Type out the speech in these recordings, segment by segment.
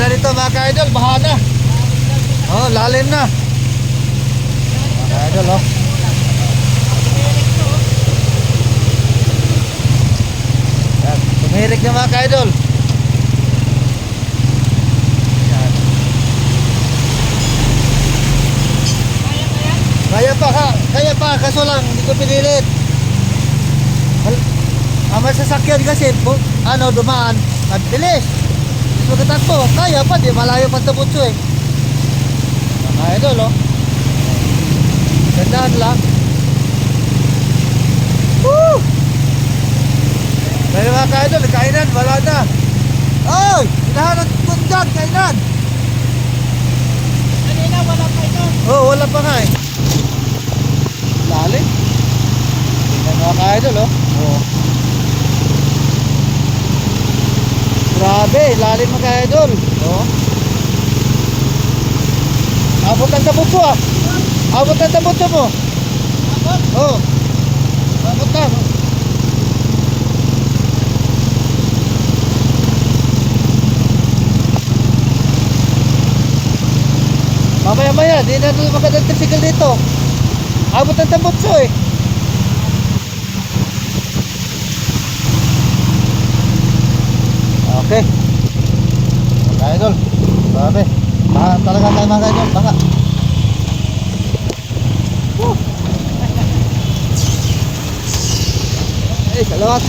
na dito mga ka-idol, baha na. Oh, lalim na. Mga ka-idol, oh. Yan, tumirik na mga ka-idol. Yan. Kaya pa, kaso lang, hindi ko pinilit. May sasakyan kasi, dumaan, nagbilis. Magkatakbo, kaya pa, di malayo pa tabutso eh. Mga idol, oh. Gandaan lang. Woo! Pero mga ka-idol, kainan, wala na. Oy! Hinahanap ko dyan, kainan. Kanina wala pa ito. Oh, wala pa nga eh. Lalim. Tingnan mga ka-idol, oh. Oh. Grabe, lalim mga ka-idol. Oh. Abot ang tabutso ah. Abot ang tabutso mo. Abot? Oh. Abot na. Mamaya-maya, di na ito magandang dito. Abot ang tabutso eh. Okay. Mga idol, grabe. Baha talaga tayo mga idol, baha. Salawat.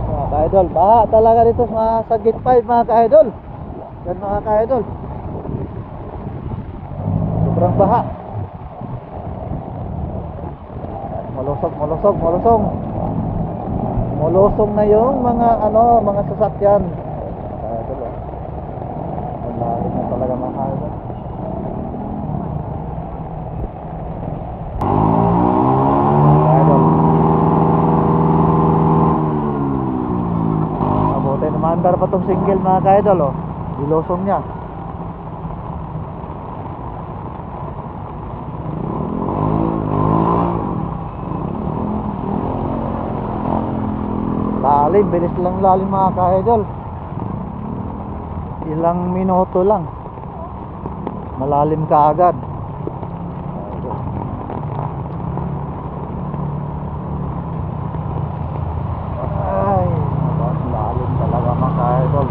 Mga idol, baha talaga dito sa gate 5 mga ka-idol. Yan mga ka-idol. Sobrang baha. Molusong. Molusong na yung mga sasakyan. Idol, oh. Malalim na talaga mga idol. Idol. Abutin, maandar pa tong single mga ka-idol, oh. Ilusong niya. Lalim, bilis lang lalim mga ka-idol. Ilang minuto lang malalim ka agad. Ay, lalim talaga mga ka-idol.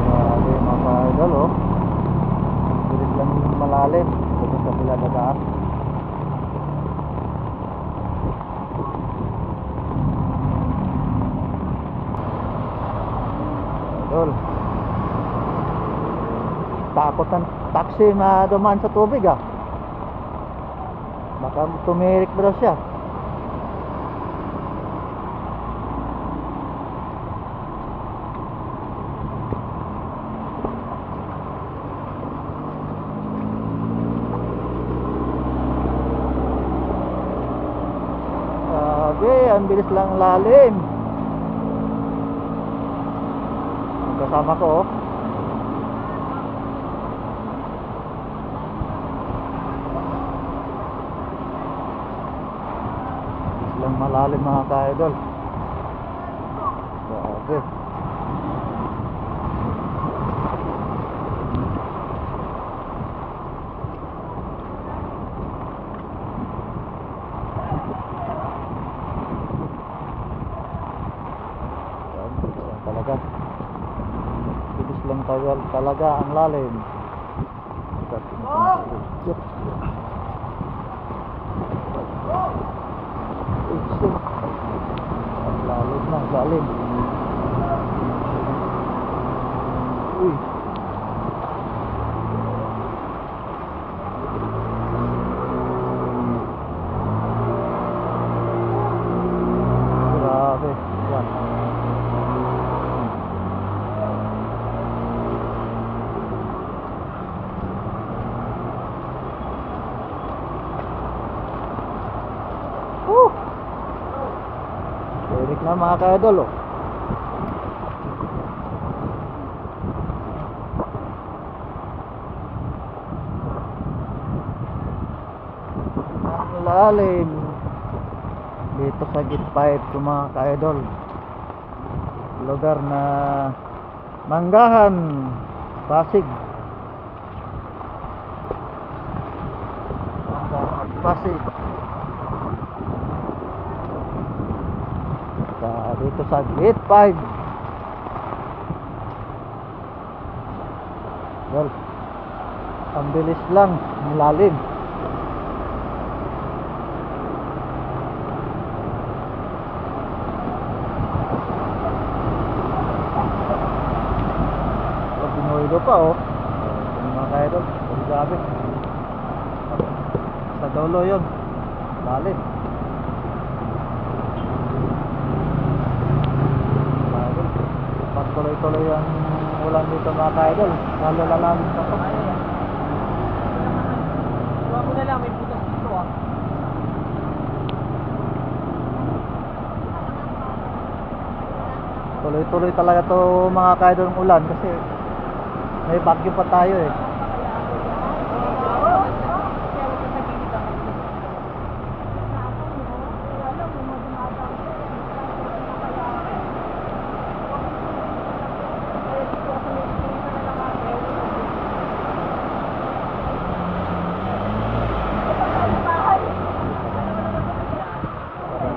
Grabe mga ka-idol, oh. Bilis lang malalim sa kabila na daan. Idol, takot ang taxi na dumaan sa tubig ah. Baka tumirik ba daw siya. Ang bilis lang lalim. Ang kasama ko, oh. Bilis lang malalim mga ka-idol. Grabe. Bilis lang talaga ang lalim. Ang lalim. Uy. Grabe. Yan. Tirik na mga ka-idol, oh. napakalalim dito sa Gate 5 to mga ka-idol. Lugar na Manggahan, Pasig. Pasig. Dito sa Gate 5. Well, ang bilis lang, malalim. Pinoydo pa oh. Yung mga ka-idol, grabe. Sa dulo yun, lalim. Pagtuloy-tuloy ang ulan dito mga ka-idol, lalo lalalim pa to. Huwag ko na lang, may butas dito ah. Tuloy-tuloy talaga to mga ka-idol ng ulan kasi may bagyo pa tayo eh.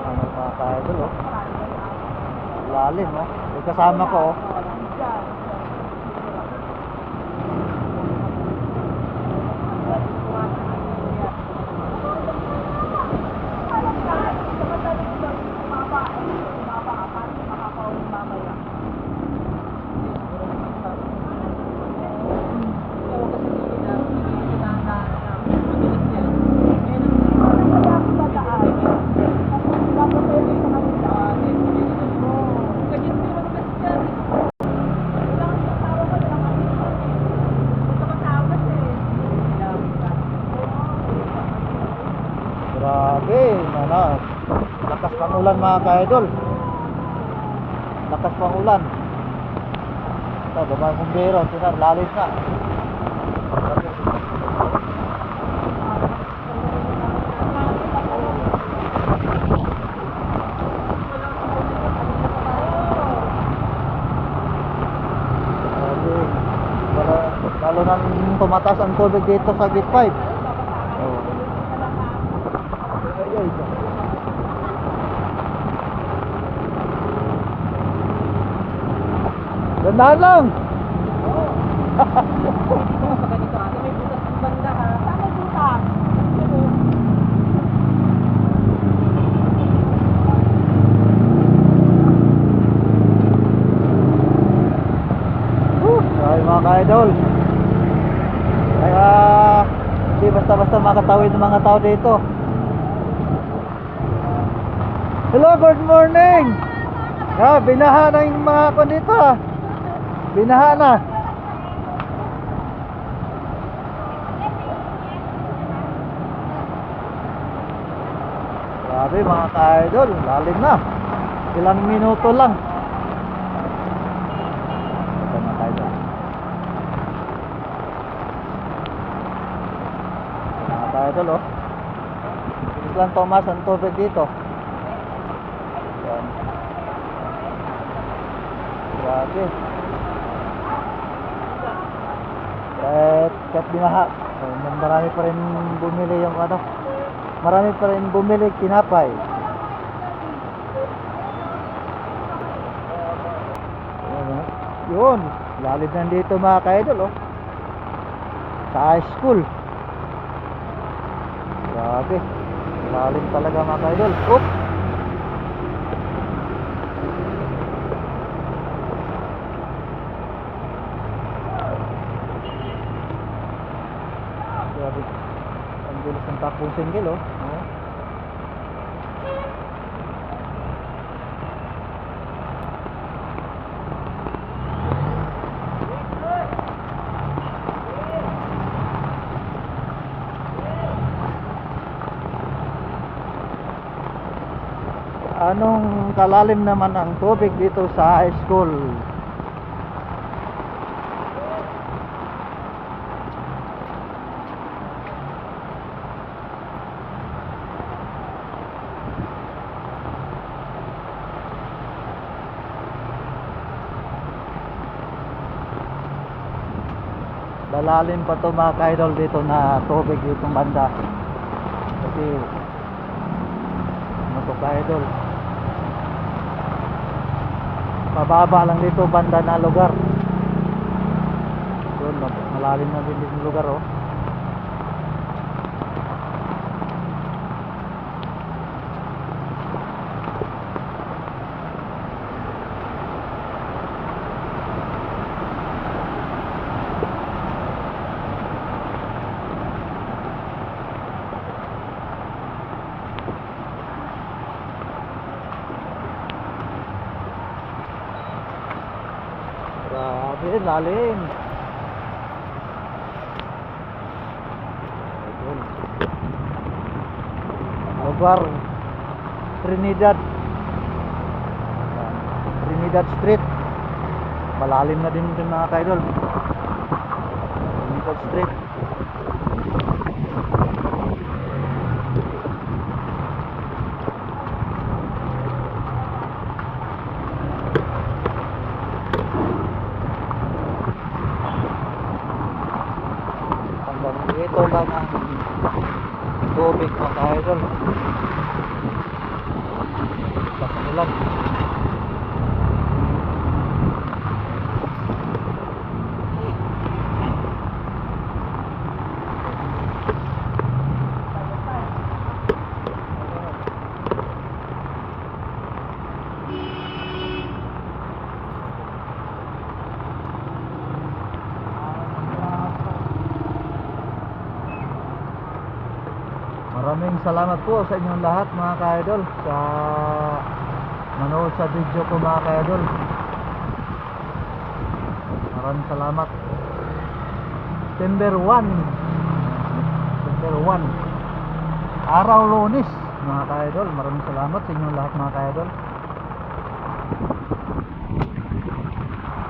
Ano mga ka-idol oh. Lalim oh. May kasama ko oh. Grabe, ano, lakas pang ulan mga ka-idol. Lakas pang ulan. Ito, dumaan kumbero, sinar, lalim na. Grabe, lalo nang tumatas ang tubig dito sa Gate 5. Oh. Dandahan lang. Ay mga ka-idol. Kaya hindi basta-basta makatawid ng mga tao dito. Hello, good morning. Binaha na yung mga kon dito ah. Binaha na. Grabe mga ka-idol, lalim na. Ilang minuto lang. Ito mga ka-idol. Mga ka-idol oh. Bilis lang Thomas ang tubig dito. Yan. Grabe. Kahit binaha, marami pa rin bumili yung ano, marami pa rin bumili tinapay. Yun, lalim nandito mga ka-idol oh. Sa high school. Grabe, lalim talaga mga ka-idol. Oop. Grabe. Ang bilis ng takbong single oh. Anong kalalim naman ang tubig dito sa high school? Lalalim pa to mga ka-idol dito na tubig ditong banda. Kasi ano to ka-idol, mababa lang dito banda na lugar. Doon malalim na din dito lugar oh. Grabe, lalim. Ayun. Lugar Trinidad. Trinidad Street. Malalim na din din mga ka-idol. Trinidad Street. Ito lang ang tubig mga ka-idol. Ulan. Maraming salamat po sa inyong lahat mga ka-idol sa manood sa video ko mga ka-idol. Maraming salamat. September 1 araw Lunes mga ka-idol. Maraming salamat sa inyong lahat mga ka-idol.